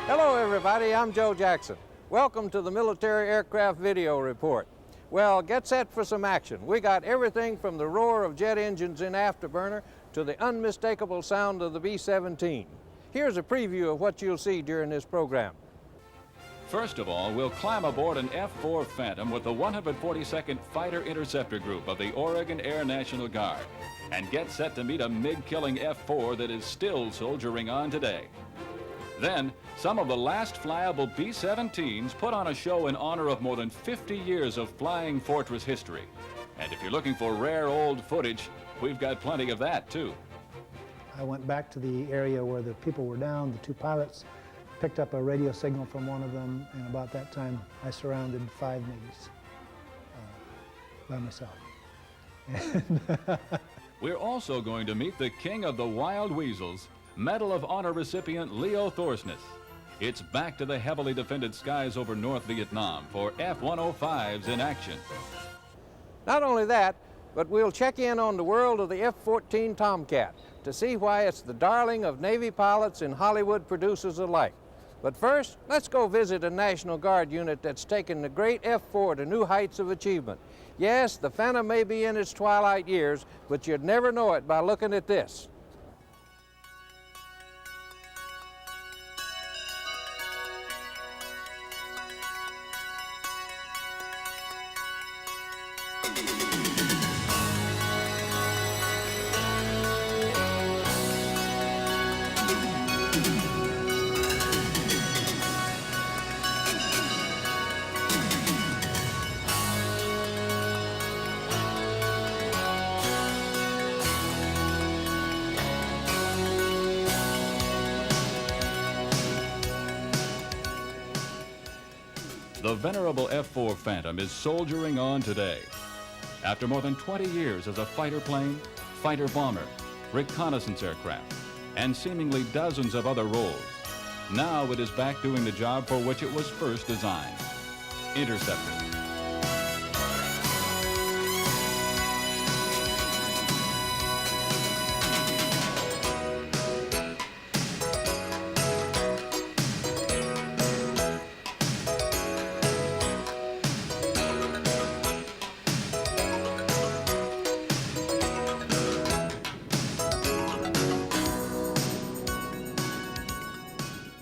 Hello everybody, I'm Joe Jackson. Welcome to the Military Aircraft Video Report. Well, get set for some action. We got everything from the roar of jet engines in Afterburner to the unmistakable sound of the B-17. Here's a preview of what you'll see during this program. First of all, we'll climb aboard an F-4 Phantom with the 142nd Fighter Interceptor Group of the Oregon Air National Guard and get set to meet a MiG-killing F-4 that is still soldiering on today. Then, some of the last flyable B-17s put on a show in honor of more than 50 years of Flying Fortress history. And if you're looking for rare old footage, we've got plenty of that, too. I went back to the area where the people were down, the two pilots, picked up a radio signal from one of them, and about that time I surrounded 5 MiGs by myself. We're also going to meet the king of the wild weasels, Medal of Honor recipient Leo Thorsness. It's back to the heavily defended skies over North Vietnam for F-105s in action. Not only that, but we'll check in on the world of the F-14 Tomcat to see why it's the darling of Navy pilots and Hollywood producers alike. But first, let's go visit a National Guard unit that's taken the great F-4 to new heights of achievement. Yes, the Phantom may be in its twilight years, but you'd never know it by looking at this. The venerable F-4 Phantom is soldiering on today. After more than 20 years as a fighter plane, fighter bomber, reconnaissance aircraft, and seemingly dozens of other roles, now it is back doing the job for which it was first designed: interceptor.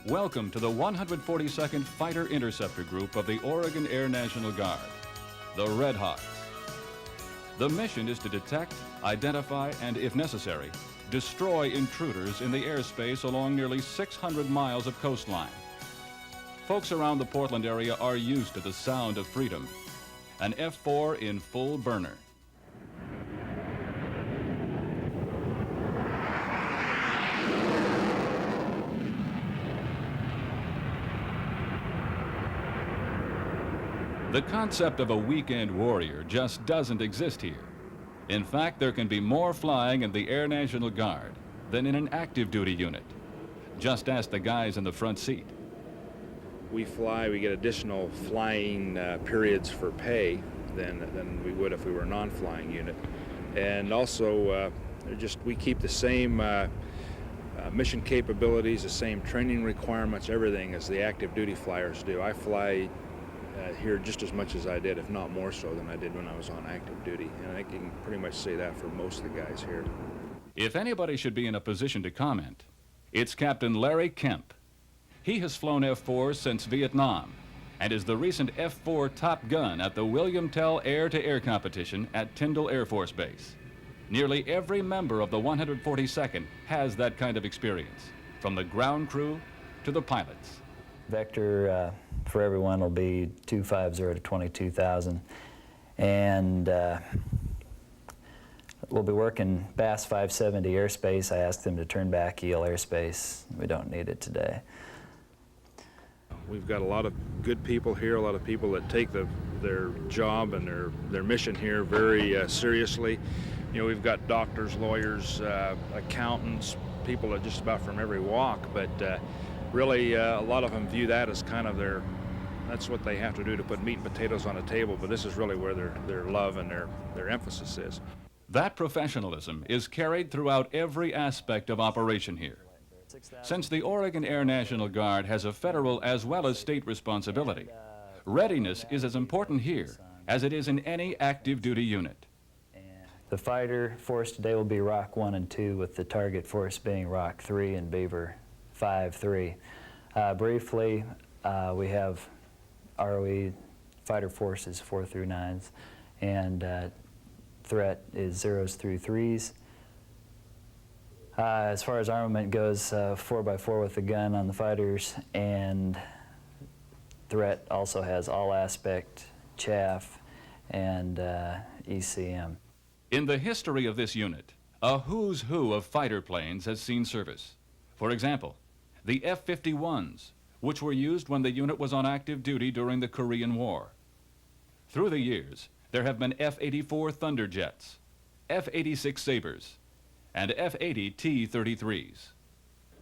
Welcome to the 142nd Fighter Interceptor Group of the Oregon Air National Guard, the Red Hawks. The mission is to detect, identify, and if necessary, destroy intruders in the airspace along nearly 600 miles of coastline. Folks around the Portland area are used to the sound of freedom. An F-4 in full burner. The concept of a weekend warrior just doesn't exist here. In fact, there can be more flying in the Air National Guard than in an active duty unit. Just ask the guys in the front seat. We get additional flying periods for pay than we would if we were a non-flying unit. And also, we keep the same mission capabilities, the same training requirements, everything as the active duty flyers do. I fly here just as much as I did, if not more so than I did when I was on active duty. And I can pretty much say that for most of the guys here. If anybody should be in a position to comment, it's Captain Larry Kemp. He has flown F-4s since Vietnam and is the recent F-4 top gun at the William Tell air-to-air competition at Tyndall Air Force Base. Nearly every member of the 142nd has that kind of experience, from the ground crew to the pilots. Vector for everyone will be 250 to 22,000, and we'll be working Bass 570 airspace. I asked them to turn back EL airspace. We don't need it today. We've got a lot of good people here, a lot of people that take their job and their mission here very seriously. You know, we've got doctors, lawyers, accountants, people that just about from every walk, but really a lot of them view that as kind of that's what they have to do to put meat and potatoes on the table, but this is really where their love and their emphasis is. That professionalism is carried throughout every aspect of operation here. Since the Oregon Air National Guard has a federal as well as state responsibility, readiness is as important here as it is in any active duty unit. The fighter force today will be Rock 1 and 2, with the target force being Rock 3 and Beaver 5-3. Briefly, we have ROE fighter forces 4 through 9s, and threat is 0s through 3s. As far as armament goes, 4x4 with the gun on the fighters, and threat also has all aspect, chaff, and ECM. In the history of this unit, a who's who of fighter planes has seen service. For example, the F-51s, which were used when the unit was on active duty during the Korean War. Through the years, there have been F-84 Thunderjets, F-86 Sabres, and F-80 T-33s,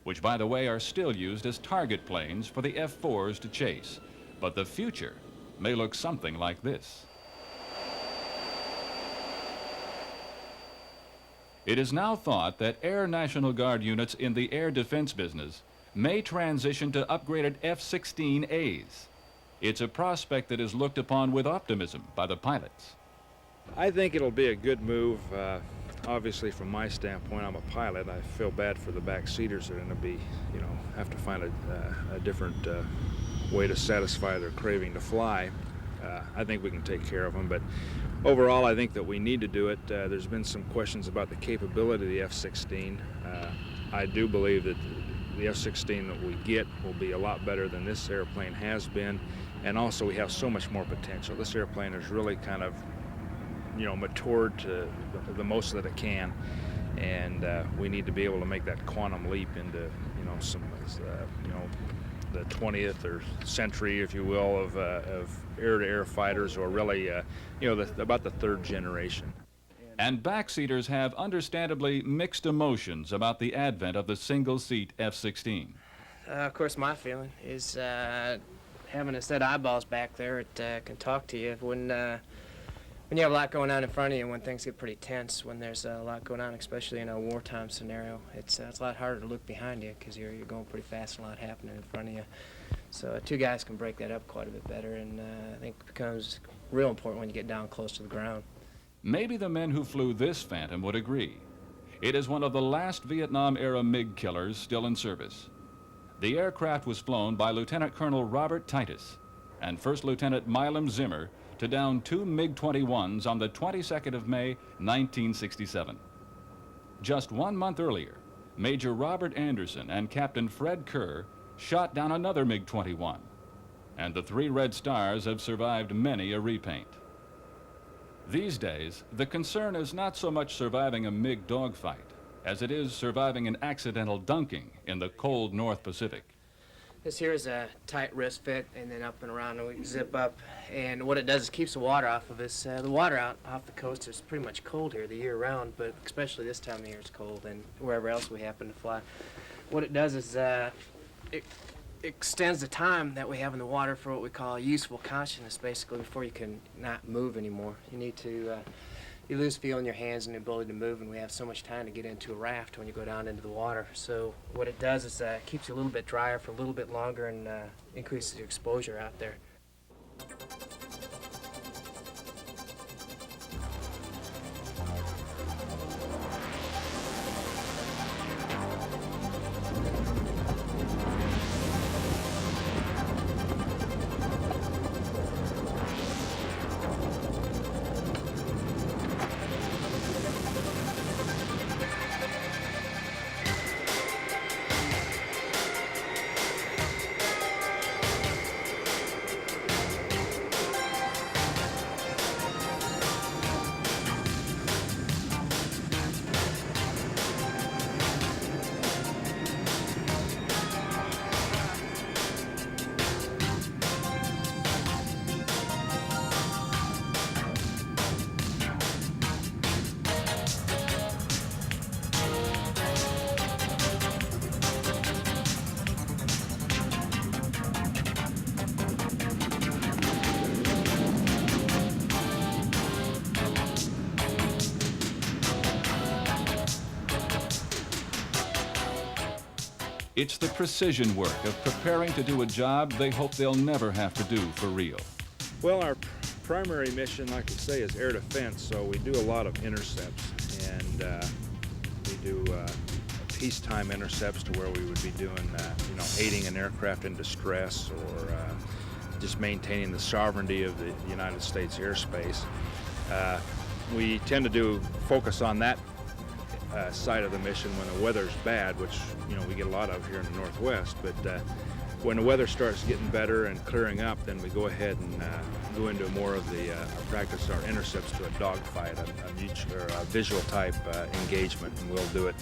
which, by the way, are still used as target planes for the F-4s to chase. But the future may look something like this. It is now thought that Air National Guard units in the air defense business may transition to upgraded F-16As. It's a prospect that is looked upon with optimism by the pilots. I think it'll be a good move. Obviously, from my standpoint, I'm a pilot. I feel bad for the backseaters that are going to be, have to find a different way to satisfy their craving to fly. I think we can take care of them, but overall, I think that we need to do it. There's been some questions about the capability of the F-16. I do believe that the F-16 that we get will be a lot better than this airplane has been, and also we have so much more potential. This airplane is really kind of, matured to the most that it can, and we need to be able to make that quantum leap into, some, the 20th or century, if you will, of air-to-air fighters, or really, about the third generation. And backseaters have understandably mixed emotions about the advent of the single-seat F-16. Of course, my feeling is having a set of eyeballs back there that can talk to you when you have a lot going on in front of you, when things get pretty tense, when there's a lot going on, especially in a wartime scenario. It's a lot harder to look behind you because you're going pretty fast and a lot happening in front of you. So two guys can break that up quite a bit better, and I think it becomes real important when you get down close to the ground. Maybe the men who flew this Phantom would agree. It is one of the last Vietnam-era MiG killers still in service. The aircraft was flown by Lieutenant Colonel Robert Titus and First Lieutenant Milam Zimmer to down 2 MiG-21s on the 22nd of May, 1967. Just 1 month earlier, Major Robert Anderson and Captain Fred Kerr shot down another MiG-21, and the 3 Red Stars have survived many a repaint. These days, the concern is not so much surviving a MiG dogfight as it is surviving an accidental dunking in the cold North Pacific. This here is a tight wrist fit, and then up and around and we zip up. And what it does is keeps the water off of us. The water out off the coast is pretty much cold here the year round, but especially this time of year it's cold, and wherever else we happen to fly. What it does is it extends the time that we have in the water for what we call useful consciousness, basically, before you can not move anymore. You need to, you lose feel in your hands and the ability to move, and we have so much time to get into a raft when you go down into the water. So what it does is keeps you a little bit drier for a little bit longer and increases your exposure out there. It's the precision work of preparing to do a job they hope they'll never have to do for real. Well, our primary mission, like I say, is air defense, so we do a lot of intercepts, and we do peacetime intercepts to where we would be doing, aiding an aircraft in distress, or just maintaining the sovereignty of the United States airspace. We tend to focus on that side of the mission when the weather's bad, which we get a lot of here in the Northwest. But when the weather starts getting better and clearing up, then we go ahead and go into more of the practice our intercepts to a dogfight, a visual type engagement, and we'll do it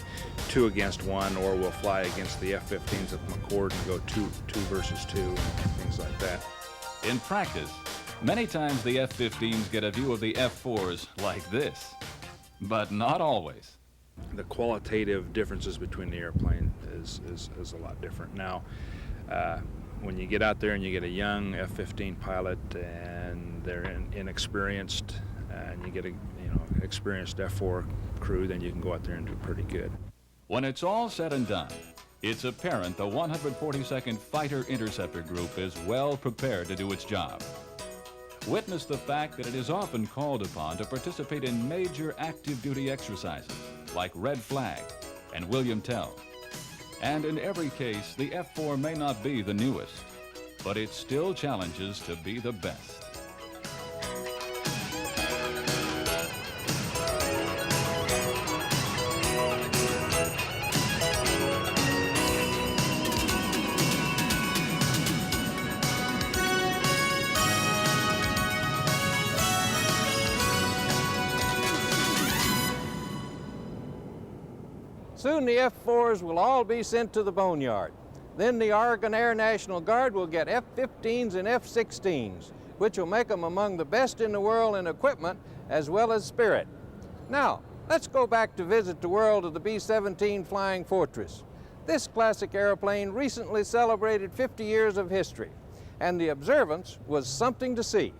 2 against 1, or we'll fly against the F-15s at McChord and go 2 versus 2, and things like that. In practice, many times the F-15s get a view of the F-4s like this, but not always. The qualitative differences between the airplane is a lot different. Now, when you get out there and you get a young F-15 pilot and they're inexperienced, and you get a experienced F-4 crew, then you can go out there and do pretty good. When it's all said and done, it's apparent the 142nd Fighter Interceptor Group is well prepared to do its job. Witness the fact that it is often called upon to participate in major active duty exercises like Red Flag and William Tell. And in every case, the F-4 may not be the newest, but it still challenges to be the best. Soon the F-4s will all be sent to the boneyard. Then the Oregon Air National Guard will get F-15s and F-16s, which will make them among the best in the world in equipment as well as spirit. Now, let's go back to visit the world of the B-17 Flying Fortress. This classic airplane recently celebrated 50 years of history, and the observance was something to see.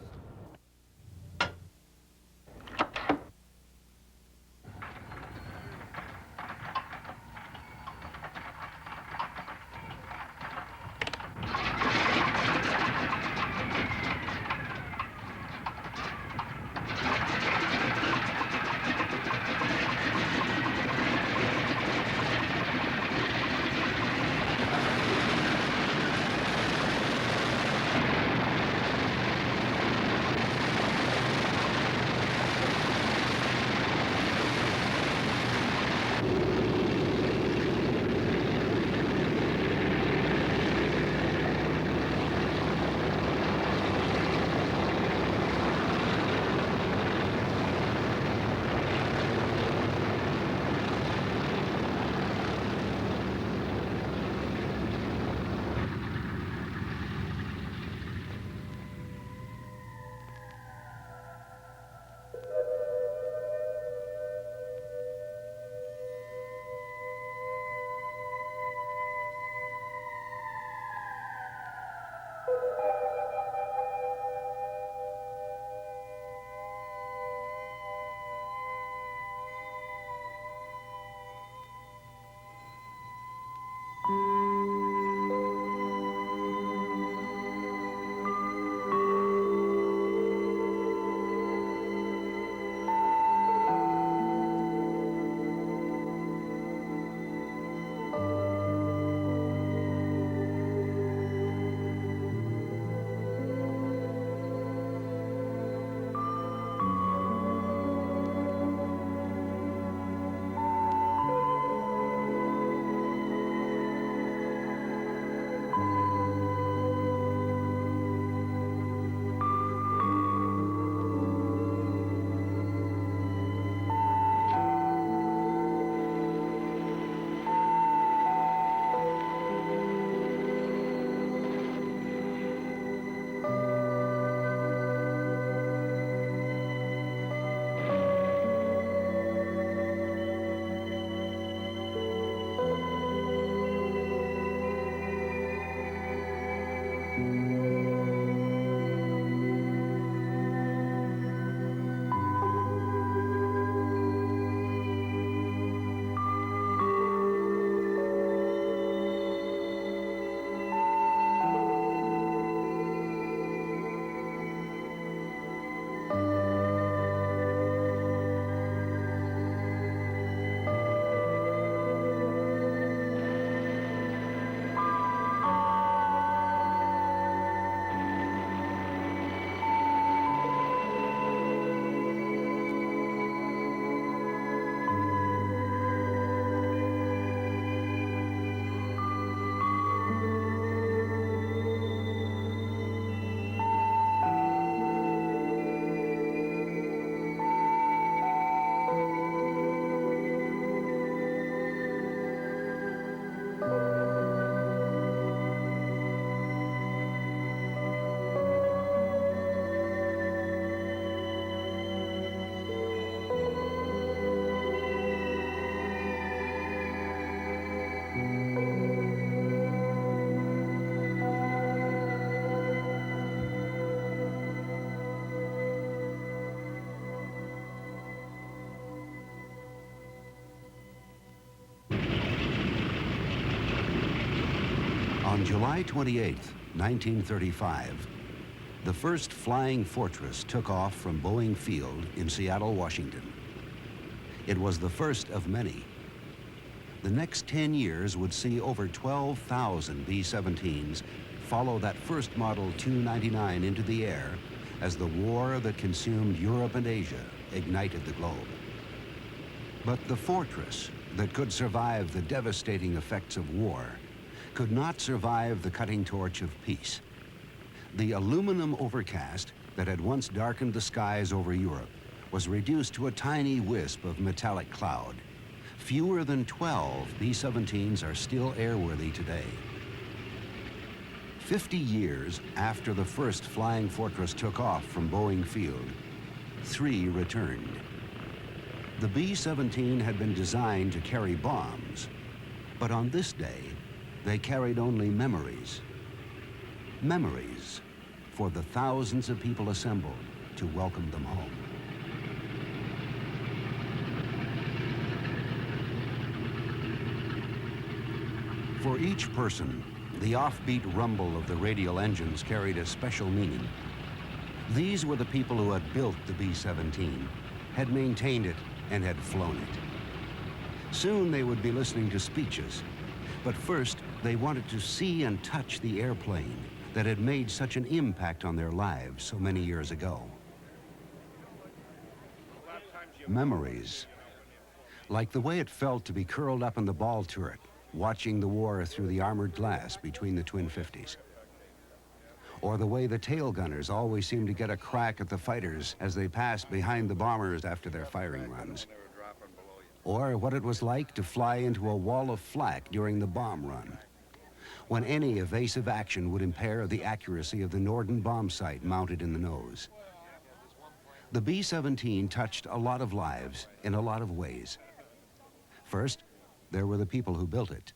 On July 28, 1935, the first Flying Fortress took off from Boeing Field in Seattle, Washington. It was the first of many. The next 10 years would see over 12,000 B-17s follow that first Model 299 into the air as the war that consumed Europe and Asia ignited the globe. But the Fortress that could survive the devastating effects of war could not survive the cutting torch of peace. The aluminum overcast that had once darkened the skies over Europe was reduced to a tiny wisp of metallic cloud. Fewer than 12 B-17s are still airworthy today. 50 years after the first Flying Fortress took off from Boeing Field, 3 returned. The B-17 had been designed to carry bombs, but on this day, they carried only memories. Memories for the thousands of people assembled to welcome them home. For each person, the offbeat rumble of the radial engines carried a special meaning. These were the people who had built the B-17, had maintained it, and had flown it. Soon they would be listening to speeches, but first they wanted to see and touch the airplane that had made such an impact on their lives so many years ago. Memories, like the way it felt to be curled up in the ball turret, watching the war through the armored glass between the twin 50s. Or the way the tail gunners always seemed to get a crack at the fighters as they passed behind the bombers after their firing runs. Or what it was like to fly into a wall of flak during the bomb run, when any evasive action would impair the accuracy of the Norden bomb sight mounted in the nose. The B-17 touched a lot of lives in a lot of ways. First, there were the people who built it.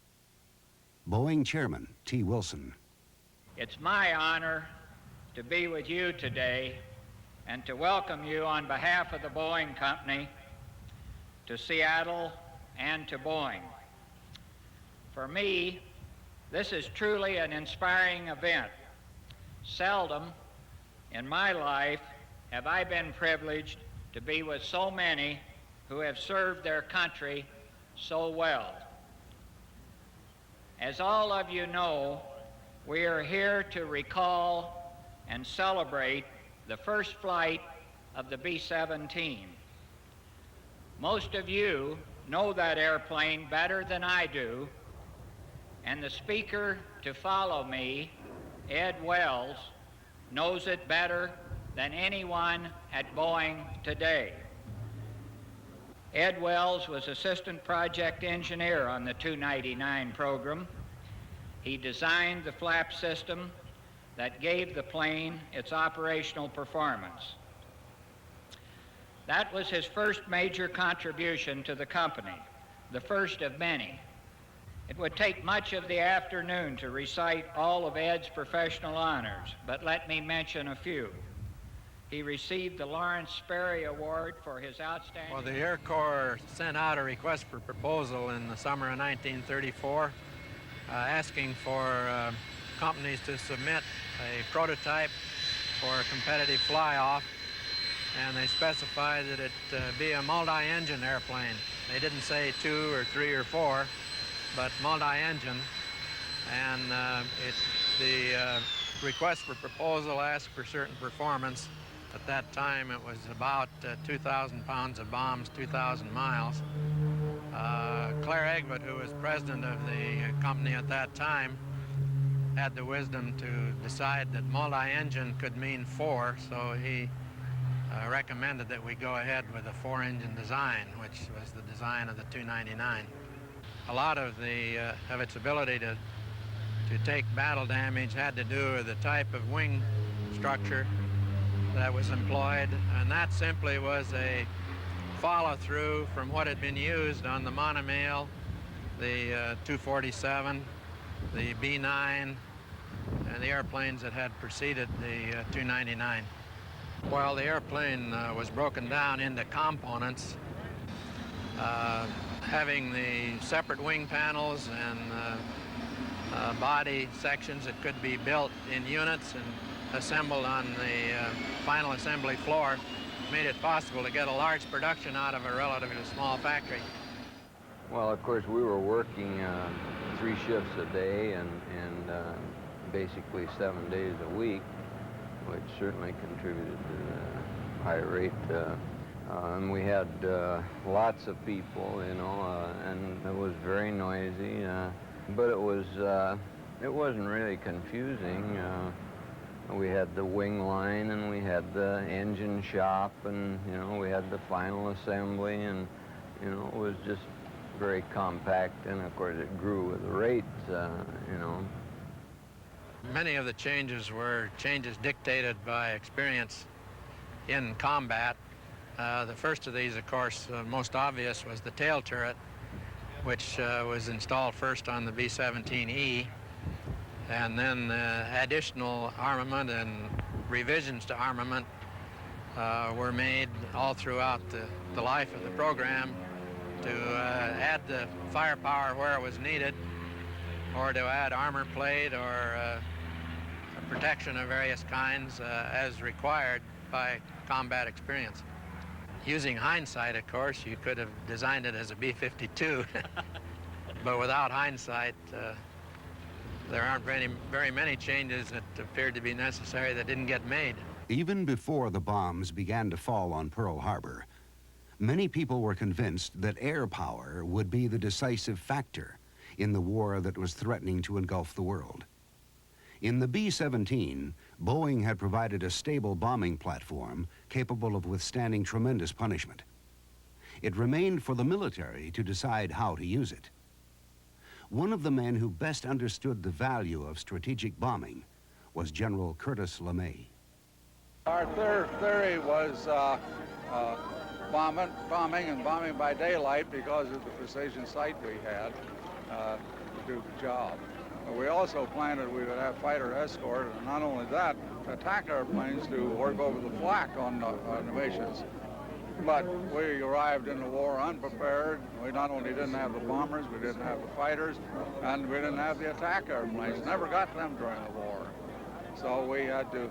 Boeing Chairman T. Wilson. It's my honor to be with you today and to welcome you on behalf of the Boeing Company to Seattle and to Boeing. For me, this is truly an inspiring event. Seldom in my life have I been privileged to be with so many who have served their country so well. As all of you know, we are here to recall and celebrate the first flight of the B-17. Most of you know that airplane better than I do, and the speaker to follow me, Ed Wells, knows it better than anyone at Boeing today. Ed Wells was assistant project engineer on the 299 program. He designed the flap system that gave the plane its operational performance. That was his first major contribution to the company, the first of many. It would take much of the afternoon to recite all of Ed's professional honors, but let me mention a few. He received the Lawrence Sperry Award for his outstanding... Well, the Air Corps sent out a request for proposal in the summer of 1934, asking for companies to submit a prototype for a competitive fly-off, and they specified that it be a multi-engine airplane. They didn't say 2 or 3 or 4, but multi-engine, and the request for proposal asked for certain performance. At that time, it was about 2,000 pounds of bombs, 2,000 miles. Claire Egbert, who was president of the company at that time, had the wisdom to decide that multi-engine could mean 4, so he recommended that we go ahead with a 4-engine design, which was the design of the 299. A lot of its ability to take battle damage had to do with the type of wing structure that was employed, and that simply was a follow-through from what had been used on the Monomail, the 247, the B-9, and the airplanes that had preceded the 299. While the airplane was broken down into components, having the separate wing panels and body sections that could be built in units and assembled on the final assembly floor, made it possible to get a large production out of a relatively small factory. Well, of course, we were working 3 shifts a day and basically 7 days a week, which certainly contributed to the high rate. And we had lots of people, you know, and it was very noisy, but it wasn't really confusing. We had the wing line, and we had the engine shop, and, you know, we had the final assembly, and, you know, it was just very compact, and of course it grew with the rates, you know. Many of the changes were changes dictated by experience in combat. The first of these, of course, most obvious was the tail turret, which was installed first on the B-17E, and then additional armament and revisions to armament were made all throughout the life of the program to add the firepower where it was needed, or to add armor plate or protection of various kinds as required by combat experience. Using hindsight, of course, you could have designed it as a B-52, but without hindsight, there aren't very many changes that appeared to be necessary that didn't get made. Even before the bombs began to fall on Pearl Harbor, many people were convinced that air power would be the decisive factor in the war that was threatening to engulf the world. In the B-17, Boeing had provided a stable bombing platform capable of withstanding tremendous punishment. It remained for the military to decide how to use it. One of the men who best understood the value of strategic bombing was General Curtis LeMay. Our theory was bombing by daylight because of the precision sight we had to do the job. We also planned that we would have fighter escort, and not only that, attack airplanes to work over the flak on the missions. But we arrived in the war unprepared. We not only didn't have the bombers, we didn't have the fighters, and we didn't have the attack airplanes. Never got them during the war. So we had to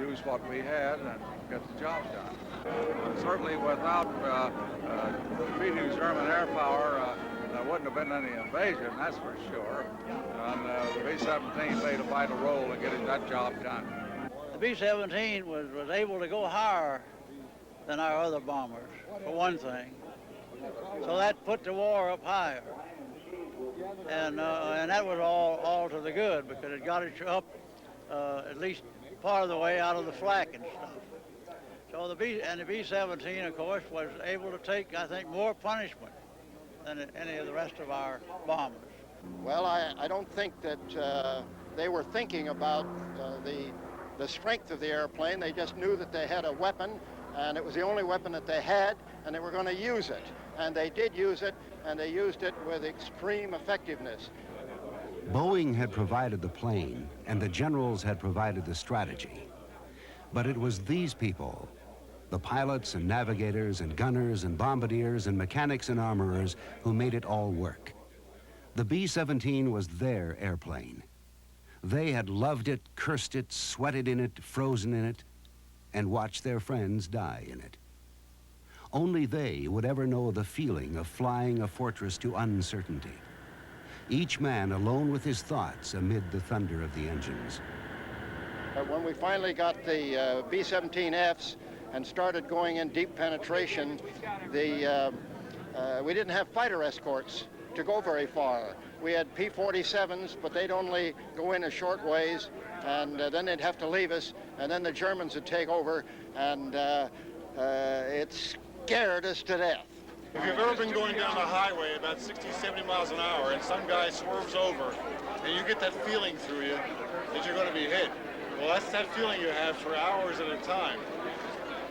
use what we had and get the job done. Certainly without defeating German air power, there wouldn't have been any invasion, that's for sure. And the B-17 played a vital role in getting that job done. The B-17 was able to go higher than our other bombers, for one thing. So that put the war up higher. And that was all to the good, because it got it up at least part of the way out of the flak and stuff. So the B-17, of course, was able to take, I think, more punishment than any of the rest of our bombers. Well, I don't think that they were thinking about the strength of the airplane. They just knew that they had a weapon, and it was the only weapon that they had, and they were going to use it. And they did use it, and they used it with extreme effectiveness. Boeing had provided the plane, and the generals had provided the strategy. But it was these people, the pilots and navigators and gunners and bombardiers and mechanics and armorers, who made it all work. The B-17 was their airplane. They had loved it, cursed it, sweated in it, frozen in it, and watched their friends die in it. Only they would ever know the feeling of flying a fortress to uncertainty. Each man alone with his thoughts amid the thunder of the engines. When we finally got the B-17Fs and started going in deep penetration, we didn't have fighter escorts to go very far. We had P-47s, but they'd only go in a short ways, and then they'd have to leave us, and then the Germans would take over, and it scared us to death. If you've ever been going down a highway about 60, 70 miles an hour, and some guy swerves over, and you get that feeling through you that you're going to be hit. Well, that's that feeling you have for hours at a time.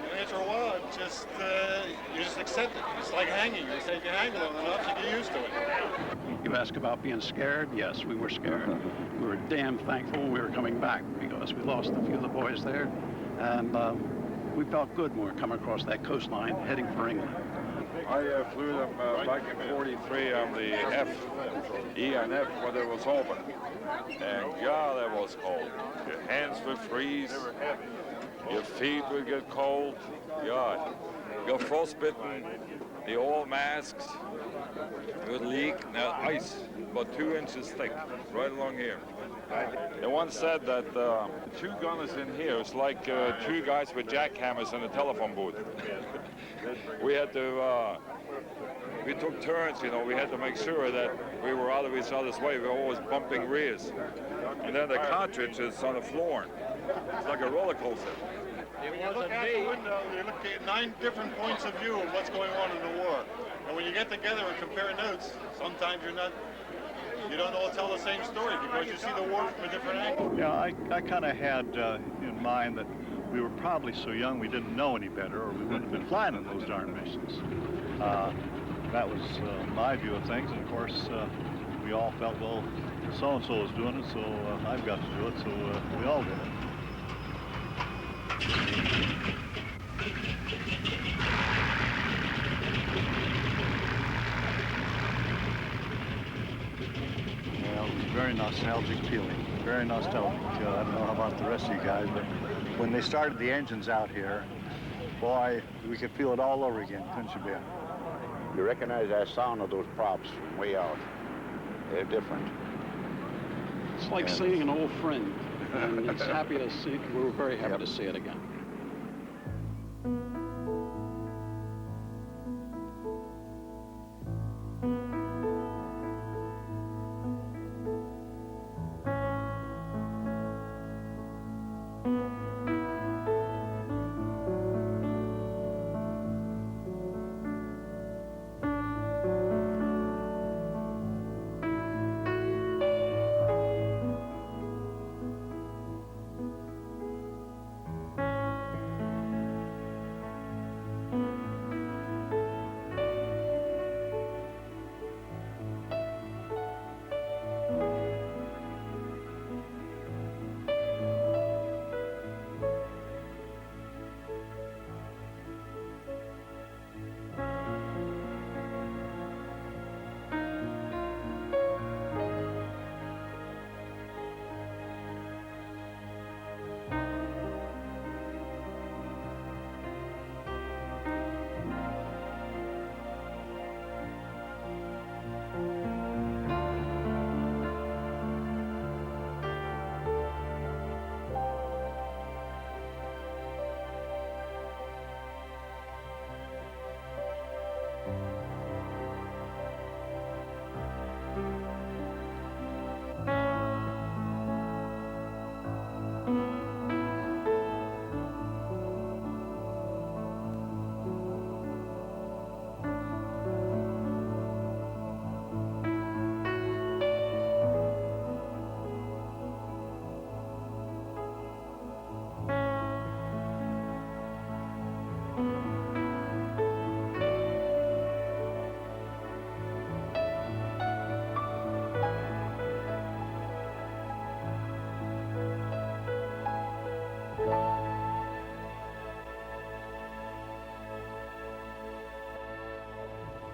And after a while, you just accept it. It's like hanging. You say if you hang long enough, you get used to it. You ask about being scared? Yes, we were scared. We were damn thankful we were coming back, because we lost a few of the boys there. And we felt good when we were coming across that coastline, heading for England. I flew them back in '43 on the E and F when it was open. And God, that was cold. Your hands would freeze. Your feet would get cold. God, you got frostbitten. The old masks would leak. Now ice, about 2 inches thick, right along here. They once said that 2 gunners in here is like 2 guys with jackhammers in a telephone booth. We had to, we took turns, you know, we had to make sure that we were out of each other's way. We were always bumping rears. And then the cartridge is on the floor. It's like a roller coaster. When you look out the window, you look at 9 different points of view of what's going on in the war. And when you get together and compare notes, sometimes you don't all tell the same story because you see the war from a different angle. Yeah, I kind of had in mind that we were probably so young we didn't know any better, or we wouldn't have been flying on those darn missions. That was my view of things, and of course we all felt, well, so-and-so is doing it, so I've got to do it, so we all did it. Well, it was a very nostalgic feeling, very nostalgic. I don't know about the rest of you guys, but when they started the engines out here, boy, we could feel it all over again, couldn't you, Ben? You recognize that sound of those props from way out. They're different. It's like seeing an old friend, and it's happy to see. We were very happy to see it again.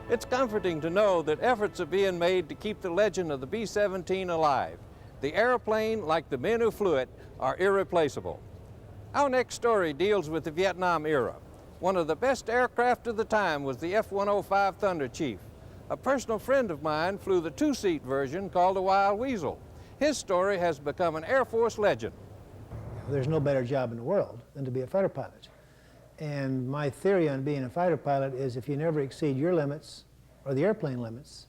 It's comforting to know that efforts are being made to keep the legend of the B-17 alive. The airplane, like the men who flew it, are irreplaceable. Our next story deals with the Vietnam era. One of the best aircraft of the time was the F-105 Thunder Chief. A personal friend of mine flew the 2-seat version called the Wild Weasel. His story has become an Air Force legend. There's no better job in the world than to be a fighter pilot. And my theory on being a fighter pilot is if you never exceed your limits or the airplane limits,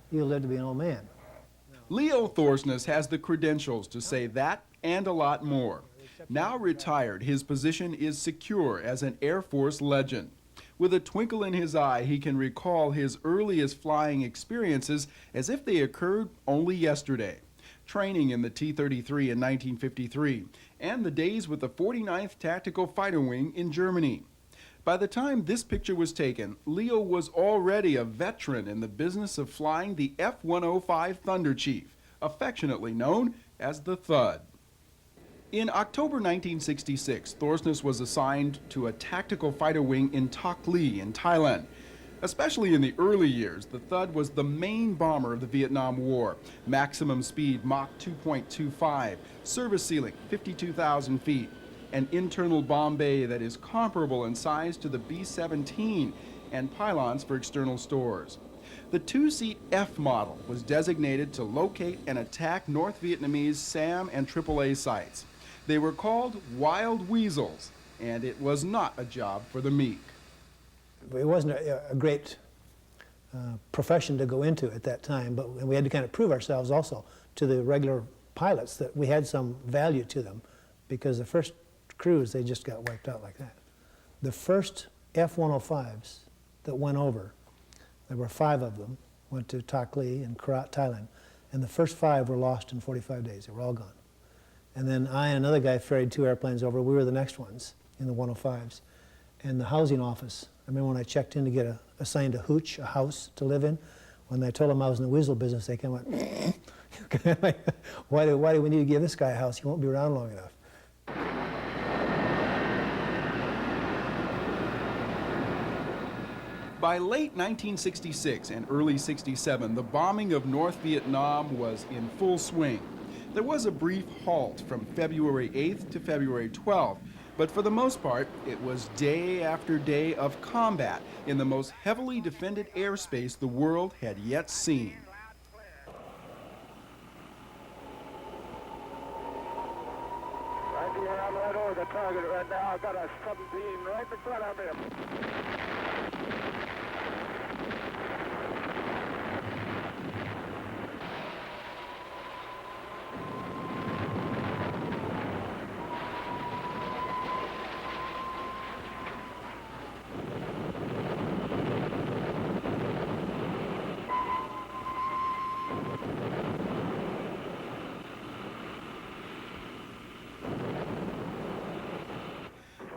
you'll live to be an old man. Leo Thorsness has the credentials to say that and a lot more. Now retired, his position is secure as an Air Force legend. With a twinkle in his eye, he can recall his earliest flying experiences as if they occurred only yesterday. Training in the T-33 in 1953, and the days with the 49th Tactical Fighter Wing in Germany. By the time this picture was taken, Leo was already a veteran in the business of flying the F-105 Thunder Chief, affectionately known as the Thud. In October 1966, Thorsness was assigned to a tactical fighter wing in Tak Lee in Thailand. Especially in the early years, the Thud was the main bomber of the Vietnam War. Maximum speed Mach 2.25, service ceiling 52,000 feet, an internal bomb bay that is comparable in size to the B-17, and pylons for external stores. The two-seat F model was designated to locate and attack North Vietnamese SAM and AAA sites. They were called Wild Weasels, and it was not a job for the meek. It wasn't a great profession to go into at that time, but we had to kind of prove ourselves also to the regular pilots that we had some value to them, because the first crews, they just got wiped out like that. The first F-105s that went over, there were 5 of them, went to Tak Lee in Korat, Thailand, and the first 5 were lost in 45 days. They were all gone. And then I and another guy ferried 2 airplanes over. We were the next ones in the 105s. And the housing office, I remember when I checked in to get assigned a hooch, a house to live in, when I told them I was in the weasel business, they came like, why do we need to give this guy a house? He won't be around long enough. By late 1966 and early 67, the bombing of North Vietnam was in full swing. There was a brief halt from February 8th to February 12th, but for the most part, it was day after day of combat in the most heavily defended airspace the world had yet seen. Right here, I'm right over the target right now. I've got a 17 right in front of him.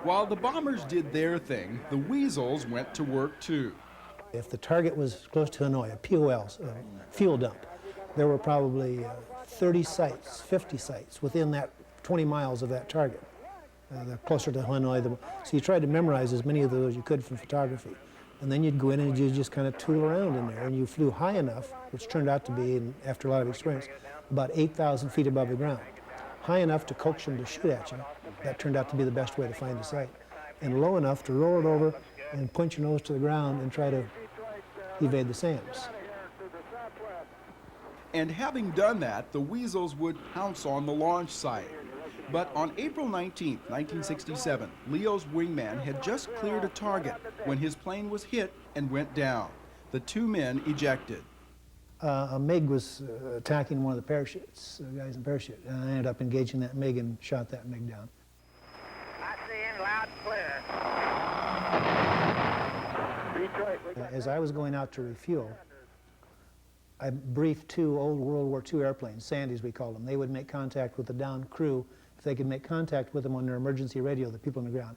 While the bombers did their thing, the Weasels went to work too. If the target was close to Hanoi, a POL, fuel dump, there were probably 30 sites, 50 sites within that 20 miles of that target. The closer to Hanoi, so you tried to memorize as many of those as you could from photography. And then you'd go in and you'd just kind of tool around in there, and you flew high enough, which turned out to be, after a lot of experience, about 8,000 feet above the ground. High enough to coax them to shoot at you. That turned out to be the best way to find the site. And low enough to roll it over and point your nose to the ground and try to evade the SAMs. And having done that, the Weasels would pounce on the launch site. But on April 19, 1967, Leo's wingman had just cleared a target when his plane was hit and went down. The 2 men ejected. A MiG was attacking one of the parachutes, the guys in parachute, and I ended up engaging that MiG and shot that MiG down. I see him loud and clear. As I was going out to refuel, I briefed 2 old World War II airplanes, Sandys we called them. They would make contact with the downed crew. If they could make contact with them on their emergency radio, the people on the ground,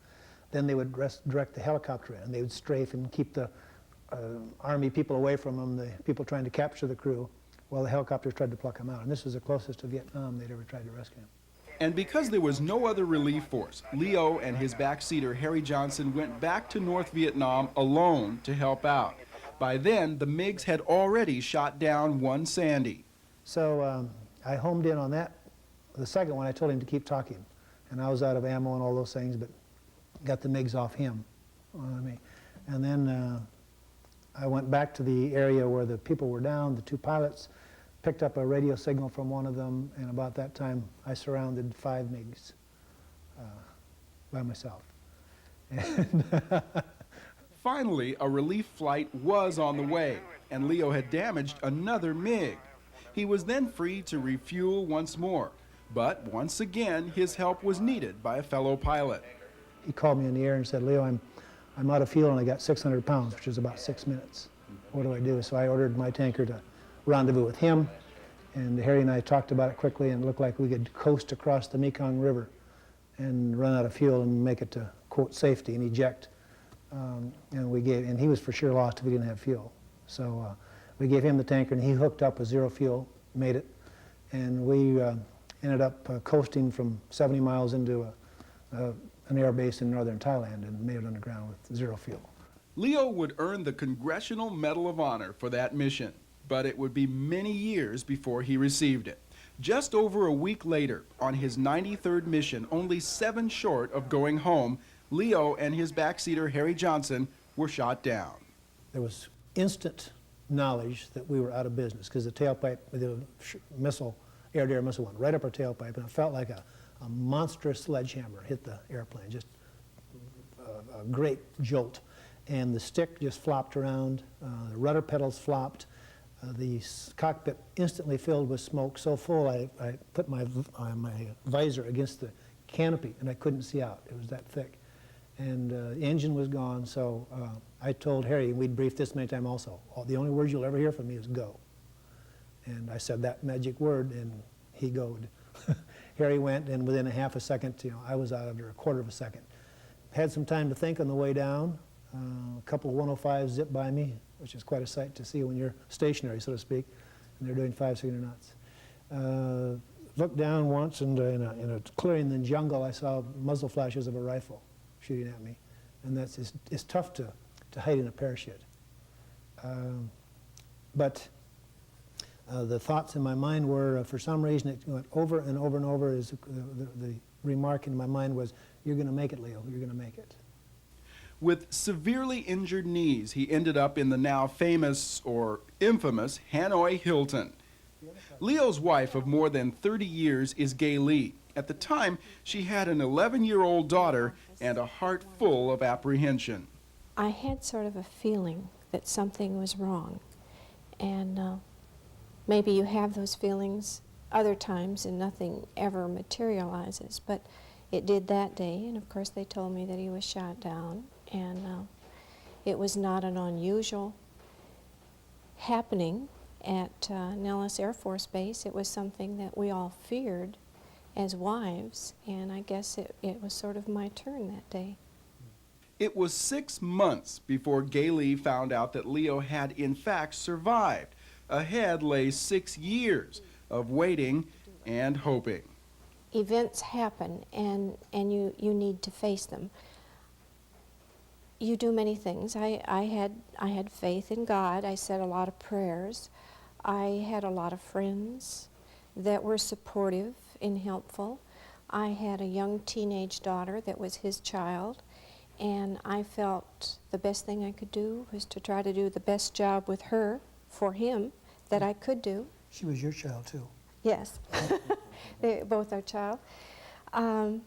then they would direct the helicopter in, and they would strafe and keep the Army people away from them, the people trying to capture the crew, while the helicopters tried to pluck them out. And this was the closest to Vietnam they'd ever tried to rescue him. And because there was no other relief force, Leo and his backseater, Harry Johnson, went back to North Vietnam alone to help out. By then, the MiGs had already shot down 1 Sandy. So I homed in on that. The second one, I told him to keep talking. And I was out of ammo and all those things, but got the MiGs off him. And then I went back to the area where the people were down, the 2 pilots, picked up a radio signal from one of them, and about that time I surrounded 5 MiGs by myself. And Finally, a relief flight was on the way, and Leo had damaged another MiG. He was then free to refuel once more, but once again his help was needed by a fellow pilot. He called me in the air and said, Leo, I'm out of fuel and I got 600 pounds, which is about 6 minutes. What do I do? So I ordered my tanker to rendezvous with him, and Harry and I talked about it quickly, and it looked like we could coast across the Mekong River and run out of fuel and make it to, quote, safety and eject. And he was for sure lost if we didn't have fuel. So we gave him the tanker, and he hooked up with 0 fuel, made it, and we ended up coasting from 70 miles into an air base in northern Thailand and made it underground with 0 fuel. Leo would earn the Congressional Medal of Honor for that mission, but it would be many years before he received it. Just over a week later, on his 93rd mission, only 7 short of going home, Leo and his backseater Harry Johnson were shot down. There was instant knowledge that we were out of business because the tailpipe, the missile, air-to-air missile went right up our tailpipe, and it felt like a monstrous sledgehammer hit the airplane, just a great jolt. And the stick just flopped around, the rudder pedals flopped, the cockpit instantly filled with smoke, so full I put my visor against the canopy and I couldn't see out. It was that thick. And the engine was gone, so I told Harry, and we'd briefed this many times also, the only word you'll ever hear from me is go. And I said that magic word, and he goed. Harry went, and within a half a second, I was out under a quarter of a second. Had some time to think on the way down. A couple of 105s zipped by me, which is quite a sight to see when you're stationary, so to speak, and they're doing 500 knots. Looked down once, and in a clearing in the jungle, I saw muzzle flashes of a rifle shooting at me, and it's tough to hide in a parachute. But the thoughts in my mind were, for some reason, it went over and over and over. The remark in my mind was, "You're going to make it, Leo. You're going to make it." With severely injured knees, he ended up in the now famous, or infamous, Hanoi Hilton. Leo's wife of more than 30 years is Gay Lee. At the time, she had an 11-year-old daughter and a heart full of apprehension. I had sort of a feeling that something was wrong. And maybe you have those feelings other times and nothing ever materializes. But it did that day, and of course they told me that he was shot down. And it was not an unusual happening at Nellis Air Force Base. It was something that we all feared as wives, and I guess it was sort of my turn that day. It was 6 months before Gay Lee found out that Leo had in fact survived. Ahead lay 6 years of waiting and hoping. Events happen, and you need to face them. You do many things. I had faith in God. I said a lot of prayers. I had a lot of friends that were supportive and helpful. I had a young teenage daughter that was his child, and I felt the best thing I could do was to try to do the best job with her for him that I could do. She was your child, too. Yes. They both our child. They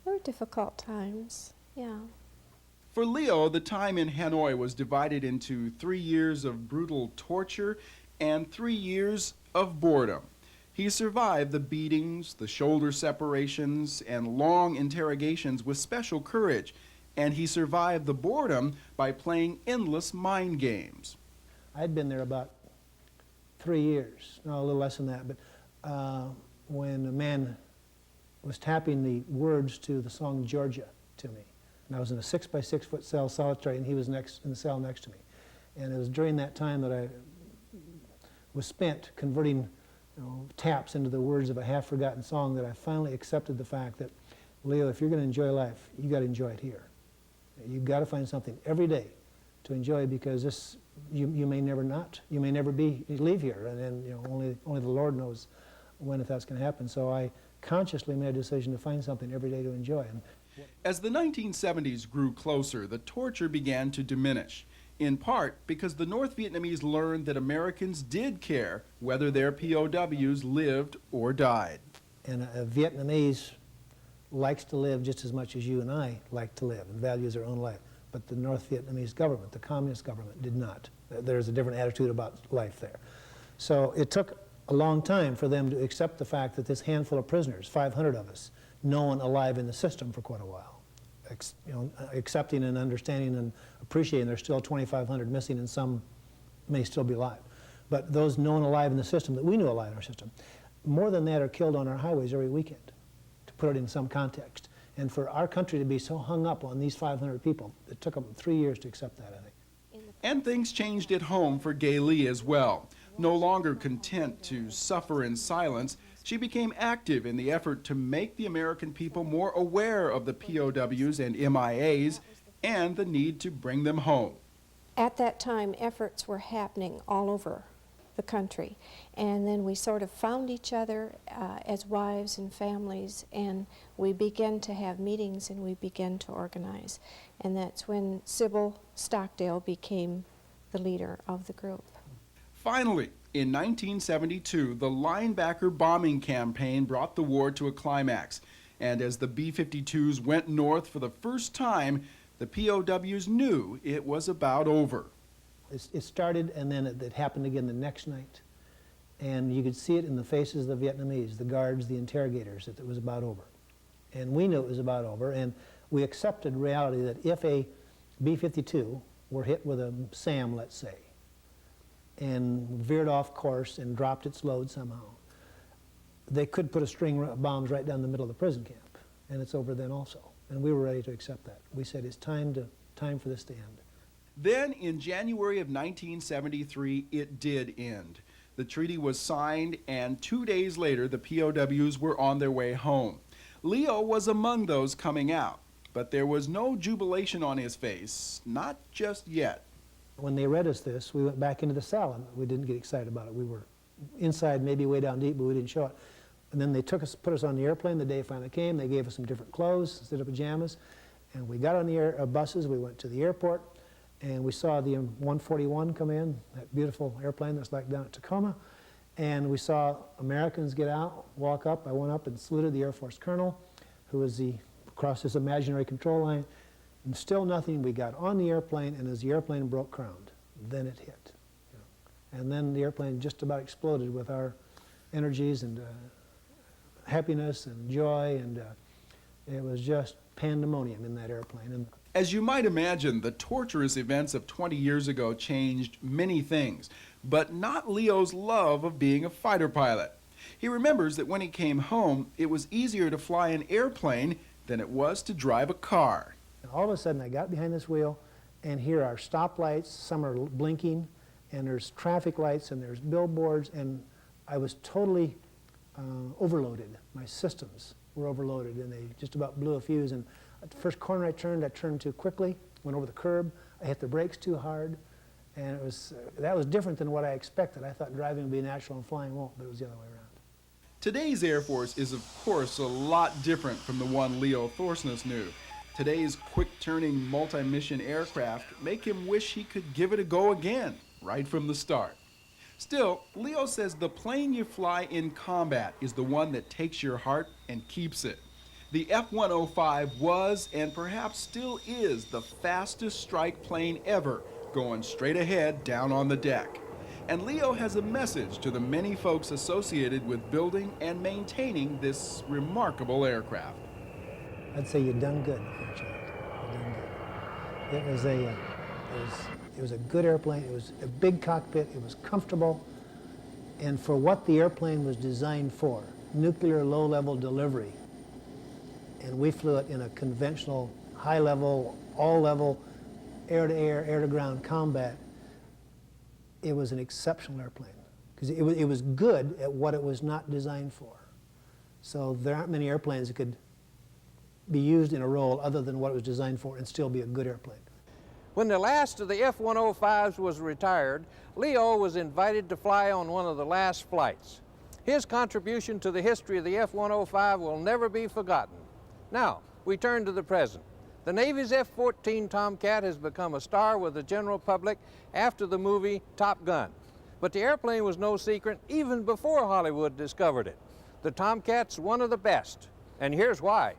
were difficult times, yeah. For Leo, the time in Hanoi was divided into 3 years of brutal torture and 3 years of boredom. He survived the beatings, the shoulder separations, and long interrogations with special courage, and he survived the boredom by playing endless mind games. I'd been there about 3 years, no, a little less than that, but when a man was tapping the words to the song Georgia to me. And I was in a 6-by-6 foot cell solitary, and he was in the cell next to me. And it was during that time that I was spent converting taps into the words of a half-forgotten song that I finally accepted the fact that, Leo, if you're going to enjoy life, you got to enjoy it here. You've got to find something every day to enjoy, because you may never leave here, and then only the Lord knows when, if that's going to happen. So I consciously made a decision to find something every day to enjoy. As the 1970s grew closer, the torture began to diminish, in part because the North Vietnamese learned that Americans did care whether their POWs lived or died. And a Vietnamese likes to live just as much as you and I like to live and values their own life. But the North Vietnamese government, the communist government, did not. There's a different attitude about life there. So it took a long time for them to accept the fact that this handful of prisoners, 500 of us, no one alive in the system for quite a while, accepting and understanding and appreciating there's still 2,500 missing, and some may still be alive. But those known alive in the system that we knew alive in our system, more than that are killed on our highways every weekend, to put it in some context. And for our country to be so hung up on these 500 people, it took them 3 years to accept that, I think. And things changed at home for Gay Lee as well. No longer content to suffer in silence, She became active in the effort to make the American people more aware of the POWs and MIAs and the need to bring them home. At that time, efforts were happening all over the country, and then we sort of found each other as wives and families, and we began to have meetings and we began to organize, and that's when Sybil Stockdale became the leader of the group. Finally, in 1972, the linebacker bombing campaign brought the war to a climax, and as the B-52s went north for the first time, the POWs knew it was about over. It started, and then it happened again the next night. And you could see it in the faces of the Vietnamese, the guards, the interrogators, that it was about over. And we knew it was about over, and we accepted reality that if a B-52 were hit with a SAM, let's say, and veered off course and dropped its load somehow, they could put a string of bombs right down the middle of the prison camp, and it's over then also. And we were ready to accept that. We said it's time for this to end. Then, in January of 1973, it did end. The treaty was signed, and 2 days later, the POWs were on their way home. Leo was among those coming out, but there was no jubilation on his face, not just yet. When they read us this, we went back into the cell, and we didn't get excited about it. We were inside, maybe way down deep, but we didn't show it. And then they put us on the airplane the day it finally came. They gave us some different clothes instead of pajamas. And we got on the buses, we went to the airport, and we saw the 141 come in, that beautiful airplane that's like down at Tacoma. And we saw Americans get out, walk up. I went up and saluted the Air Force colonel, who was across this imaginary control line. And still nothing. We got on the airplane, and as the airplane broke ground, then it hit. And then the airplane just about exploded with our energies and happiness and joy, and it was just pandemonium in that airplane. And as you might imagine, the torturous events of 20 years ago changed many things, but not Leo's love of being a fighter pilot. He remembers that when he came home, it was easier to fly an airplane than it was to drive a car. And all of a sudden, I got behind this wheel, and here are stoplights, some are blinking, and there's traffic lights, and there's billboards, and I was totally overloaded. My systems were overloaded, and they just about blew a fuse. And at the first corner I turned too quickly, went over the curb. I hit the brakes too hard, and it was that was different than what I expected. I thought driving would be natural and flying won't, but it was the other way around. Today's Air Force is, of course, a lot different from the one Leo Thorsness knew. Today's quick-turning multi-mission aircraft make him wish he could give it a go again, right from the start. Still, Leo says the plane you fly in combat is the one that takes your heart and keeps it. The F-105 was, and perhaps still is, the fastest strike plane ever, going straight ahead down on the deck. And Leo has a message to the many folks associated with building and maintaining this remarkable aircraft. I'd say you've done good, child. You've done good. It was a good airplane. It was a big cockpit. It was comfortable. And for what the airplane was designed for, nuclear low-level delivery, and we flew it in a conventional high-level, all-level, air-to-air, air-to-ground combat, it was an exceptional airplane. Because it was good at what it was not designed for. So there aren't many airplanes that could be used in a role other than what it was designed for and still be a good airplane. When the last of the F-105s was retired, Leo was invited to fly on one of the last flights. His contribution to the history of the F-105 will never be forgotten. Now, we turn to the present. The Navy's F-14 Tomcat has become a star with the general public after the movie Top Gun. But the airplane was no secret even before Hollywood discovered it. The Tomcat's one of the best, and here's why.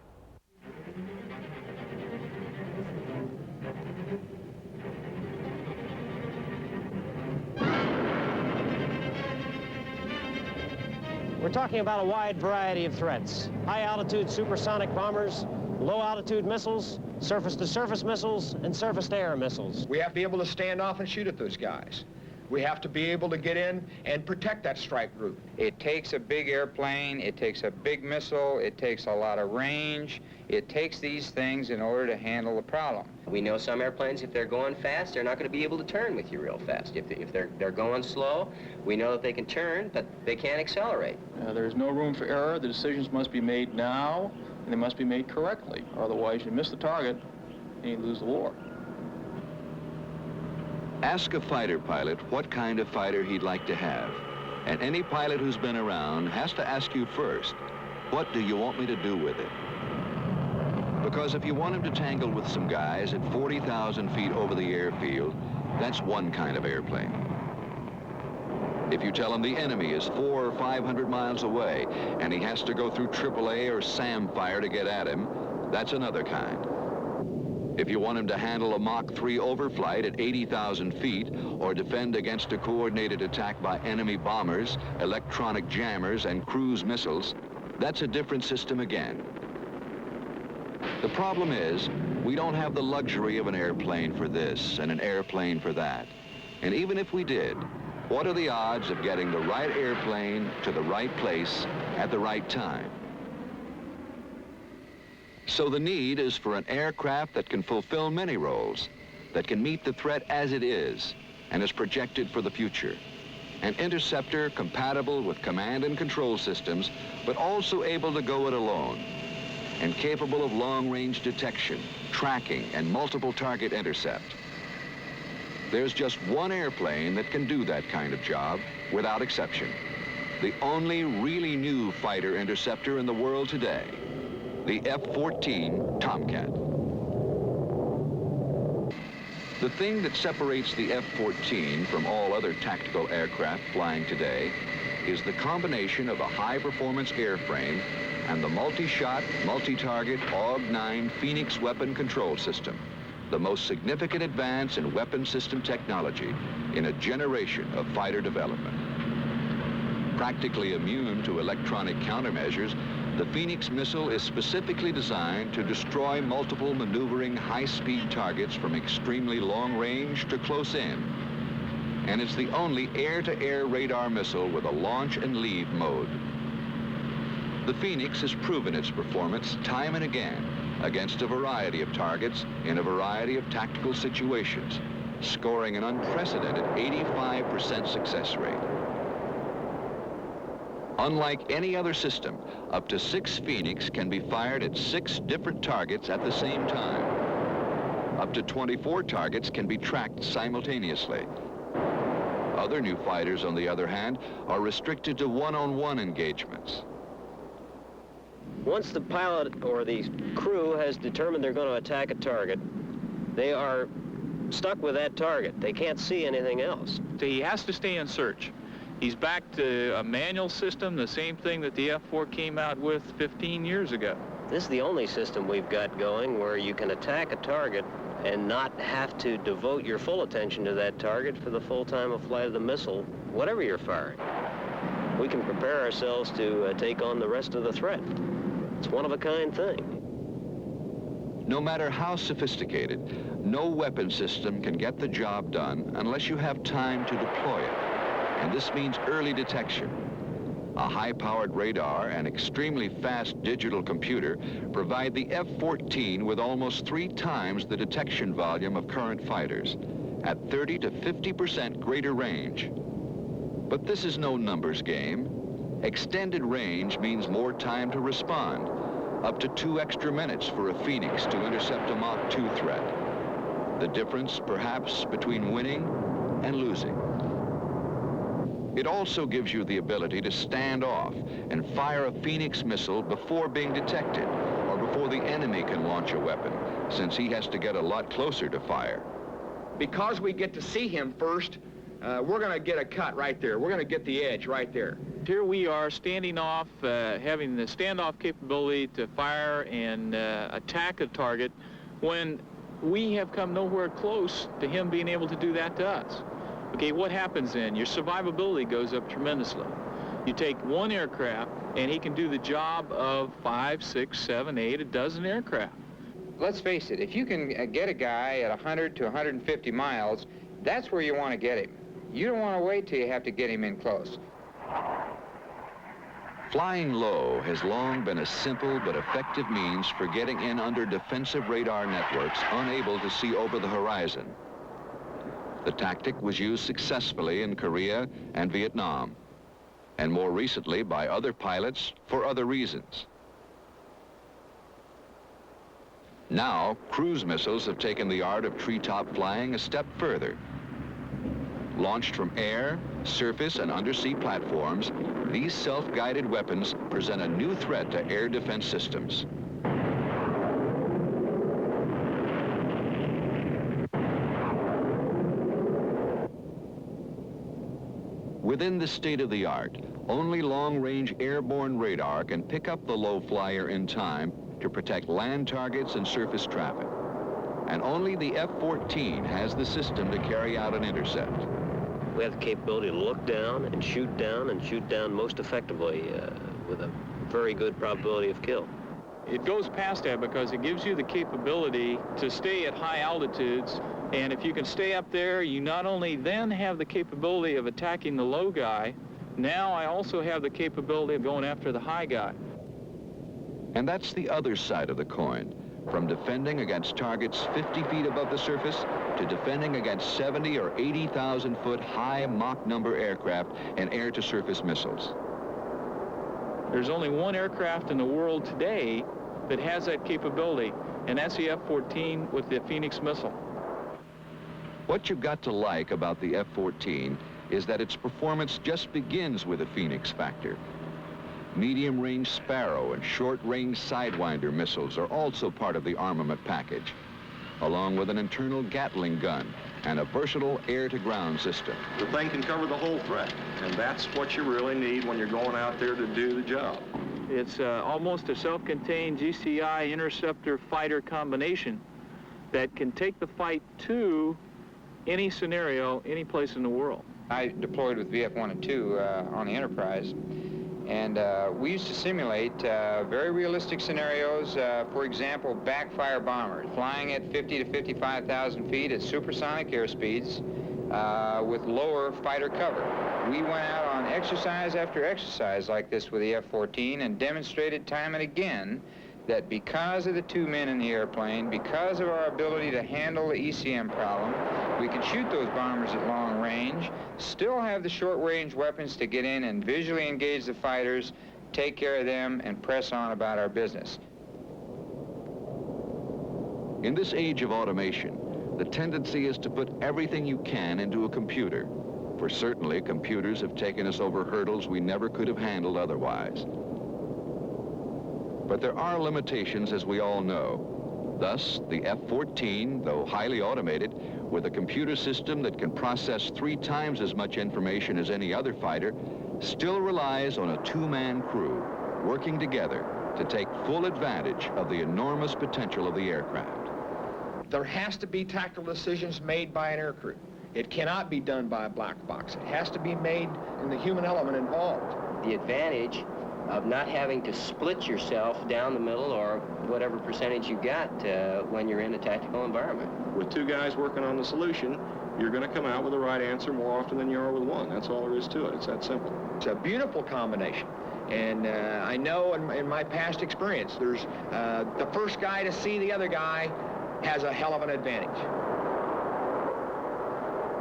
We're talking about a wide variety of threats. High-altitude supersonic bombers, low-altitude missiles, surface-to-surface missiles, and surface-to-air missiles. We have to be able to stand off and shoot at those guys. We have to be able to get in and protect that strike route. It takes a big airplane, it takes a big missile, it takes a lot of range, It takes these things in order to handle the problem. We know some airplanes, if they're going fast, they're not going to be able to turn with you real fast. If they're going slow, we know that they can turn, but they can't accelerate. There's no room for error. The decisions must be made now, and they must be made correctly. Otherwise, you miss the target, and you lose the war. Ask a fighter pilot what kind of fighter he'd like to have. And any pilot who's been around has to ask you first, what do you want me to do with it? Because if you want him to tangle with some guys at 40,000 feet over the airfield, that's one kind of airplane. If you tell him the enemy is 400 or 500 miles away and he has to go through AAA or SAM fire to get at him, that's another kind. If you want him to handle a Mach 3 overflight at 80,000 feet or defend against a coordinated attack by enemy bombers, electronic jammers, and cruise missiles, that's a different system again. The problem is, we don't have the luxury of an airplane for this and an airplane for that. And even if we did, what are the odds of getting the right airplane to the right place at the right time? So the need is for an aircraft that can fulfill many roles, that can meet the threat as it is and is projected for the future. An interceptor compatible with command and control systems, but also able to go it alone, and capable of long-range detection, tracking, and multiple target intercept. There's just one airplane that can do that kind of job, without exception. The only really new fighter interceptor in the world today, the F-14 Tomcat. The thing that separates the F-14 from all other tactical aircraft flying today is the combination of a high-performance airframe and the multi-shot, multi-target AWG-9 Phoenix weapon control system, the most significant advance in weapon system technology in a generation of fighter development. Practically immune to electronic countermeasures, the Phoenix missile is specifically designed to destroy multiple maneuvering high-speed targets from extremely long range to close in. And it's the only air-to-air radar missile with a launch and leave mode. The Phoenix has proven its performance time and again against a variety of targets in a variety of tactical situations, scoring an unprecedented 85% success rate. Unlike any other system, up to 6 Phoenix can be fired at 6 different targets at the same time. Up to 24 targets can be tracked simultaneously. Other new fighters, on the other hand, are restricted to one-on-one engagements. Once the pilot or the crew has determined they're going to attack a target, they are stuck with that target. They can't see anything else. He has to stay in search. He's back to a manual system, the same thing that the F-4 came out with 15 years ago. This is the only system we've got going where you can attack a target and not have to devote your full attention to that target for the full time of flight of the missile, whatever you're firing. We can prepare ourselves to take on the rest of the threat. It's a one-of-a-kind thing. No matter how sophisticated, no weapon system can get the job done unless you have time to deploy it. And this means early detection. A high-powered radar and extremely fast digital computer provide the F-14 with almost 3 times the detection volume of current fighters, at 30 to 50% greater range. But this is no numbers game. Extended range means more time to respond, up to 2 extra minutes for a Phoenix to intercept a Mach 2 threat. The difference, perhaps, between winning and losing. It also gives you the ability to stand off and fire a Phoenix missile before being detected or before the enemy can launch a weapon, since he has to get a lot closer to fire. Because we get to see him first, we're going to get a cut right there. We're going to get the edge right there. Here we are standing off, having the standoff capability to fire and attack a target when we have come nowhere close to him being able to do that to us. Okay, what happens then? Your survivability goes up tremendously. You take one aircraft, and he can do the job of 5, 6, 7, 8, a dozen aircraft. Let's face it, if you can get a guy at 100 to 150 miles, that's where you want to get him. You don't want to wait till you have to get him in close. Flying low has long been a simple but effective means for getting in under defensive radar networks unable to see over the horizon. The tactic was used successfully in Korea and Vietnam, and more recently by other pilots for other reasons. Now, cruise missiles have taken the art of treetop flying a step further. Launched from air, surface, and undersea platforms, these self-guided weapons present a new threat to air defense systems. Within the state-of-the-art, only long-range airborne radar can pick up the low flyer in time to protect land targets and surface traffic. And only the F-14 has the system to carry out an intercept. We have the capability to look down and shoot down most effectively with a very good probability of kill. It goes past that because it gives you the capability to stay at high altitudes, and if you can stay up there, you not only then have the capability of attacking the low guy, now I also have the capability of going after the high guy. And that's the other side of the coin, from defending against targets 50 feet above the surface to defending against 70 or 80,000 foot high Mach number aircraft and air-to-surface missiles. There's only one aircraft in the world today that has that capability, and that's the F-14 with the Phoenix missile. What you've got to like about the F-14 is that its performance just begins with a Phoenix factor. Medium-range Sparrow and short-range Sidewinder missiles are also part of the armament package, along with an internal Gatling gun and a versatile air-to-ground system. The thing can cover the whole threat, and that's what you really need when you're going out there to do the job. It's almost a self-contained GCI interceptor fighter combination that can take the fight to any scenario, any place in the world. I deployed with VF-1 and 2 on the Enterprise, and we used to simulate very realistic scenarios. For example, backfire bombers flying at 50 to 55,000 feet at supersonic airspeeds with lower fighter cover. We went out on exercise after exercise like this with the F-14 and demonstrated time and again that because of the two men in the airplane, because of our ability to handle the ECM problem, we can shoot those bombers at long range, still have the short-range weapons to get in and visually engage the fighters, take care of them, and press on about our business. In this age of automation, the tendency is to put everything you can into a computer, for certainly computers have taken us over hurdles we never could have handled otherwise. But there are limitations, as we all know. Thus, the F-14, though highly automated, with a computer system that can process 3 times as much information as any other fighter, still relies on a 2-man crew working together to take full advantage of the enormous potential of the aircraft. There has to be tactical decisions made by an aircrew. It cannot be done by a black box. It has to be made in the human element involved. The advantage of not having to split yourself down the middle or whatever percentage you got when you're in a tactical environment. With 2 guys working on the solution, you're going to come out with the right answer more often than you are with 1. That's all there is to it. It's that simple. It's a beautiful combination. And I know in my past experience, there's the first guy to see the other guy has a hell of an advantage.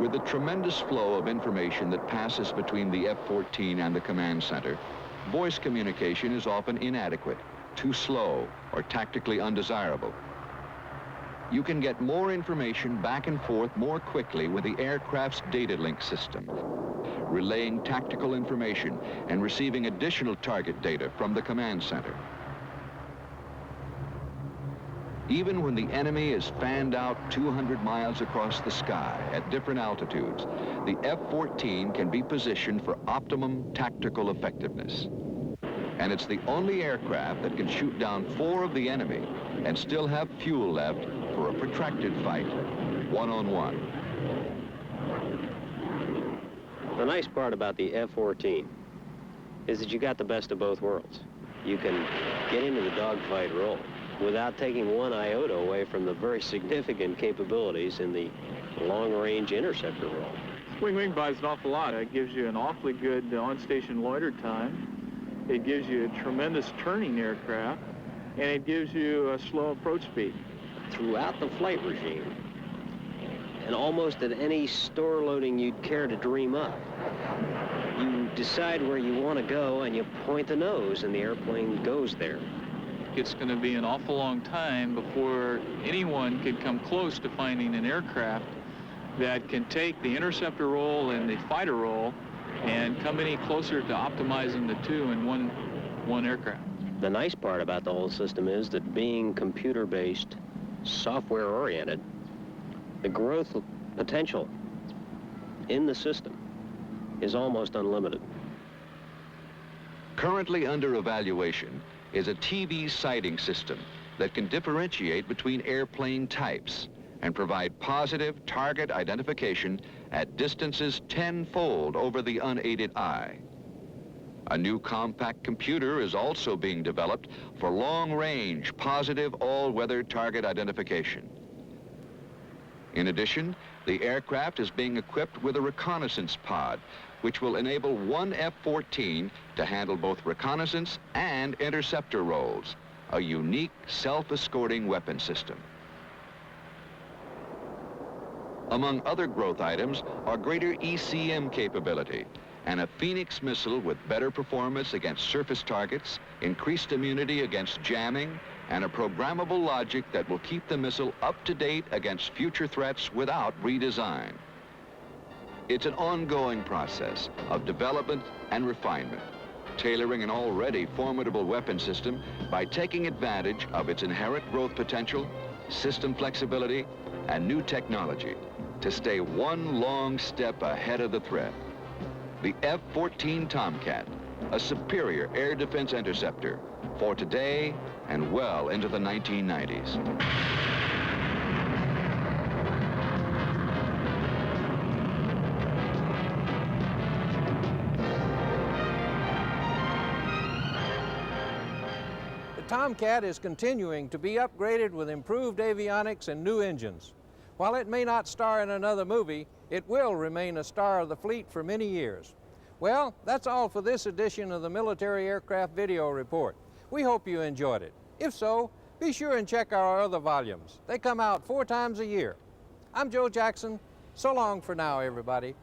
With the tremendous flow of information that passes between the F-14 and the command center, voice communication is often inadequate, too slow, or tactically undesirable. You can get more information back and forth more quickly with the aircraft's data link system, relaying tactical information and receiving additional target data from the command center. Even when the enemy is fanned out 200 miles across the sky at different altitudes, the F-14 can be positioned for optimum tactical effectiveness. And it's the only aircraft that can shoot down 4 of the enemy and still have fuel left for a protracted fight, one-on-one. The nice part about the F-14 is that you got the best of both worlds. You can get into the dogfight role without taking 1 iota away from the very significant capabilities in the long-range interceptor role. Wing buys an awful lot. It gives you an awfully good on-station loiter time. it gives you a tremendous turning aircraft, and it gives you a slow approach speed. Throughout the flight regime, and almost at any store loading you'd care to dream up, you decide where you want to go and you point the nose and the airplane goes there. It's going to be an awful long time before anyone can come close to finding an aircraft that can take the interceptor role and the fighter role and come any closer to optimizing the two in one aircraft. The nice part about the whole system is that being computer-based, software-oriented, the growth potential in the system is almost unlimited. Currently under evaluation is a TV sighting system that can differentiate between airplane types and provide positive target identification at distances tenfold over the unaided eye. A new compact computer is also being developed for long-range, positive, all-weather target identification. In addition, the aircraft is being equipped with a reconnaissance pod, which will enable one F-14 to handle both reconnaissance and interceptor roles, a unique self-escorting weapon system. Among other growth items are greater ECM capability and a Phoenix missile with better performance against surface targets, increased immunity against jamming, and a programmable logic that will keep the missile up to date against future threats without redesign. It's an ongoing process of development and refinement, tailoring an already formidable weapon system by taking advantage of its inherent growth potential, system flexibility, and new technology to stay one long step ahead of the threat. The F-14 Tomcat, a superior air defense interceptor for today and well into the 1990s. The Tomcat is continuing to be upgraded with improved avionics and new engines. While it may not star in another movie, it will remain a star of the fleet for many years. Well, that's all for this edition of the Military Aircraft Video Report. We hope you enjoyed it. If so, be sure and check our other volumes. They come out 4 times a year. I'm Joe Jackson. So long for now, everybody.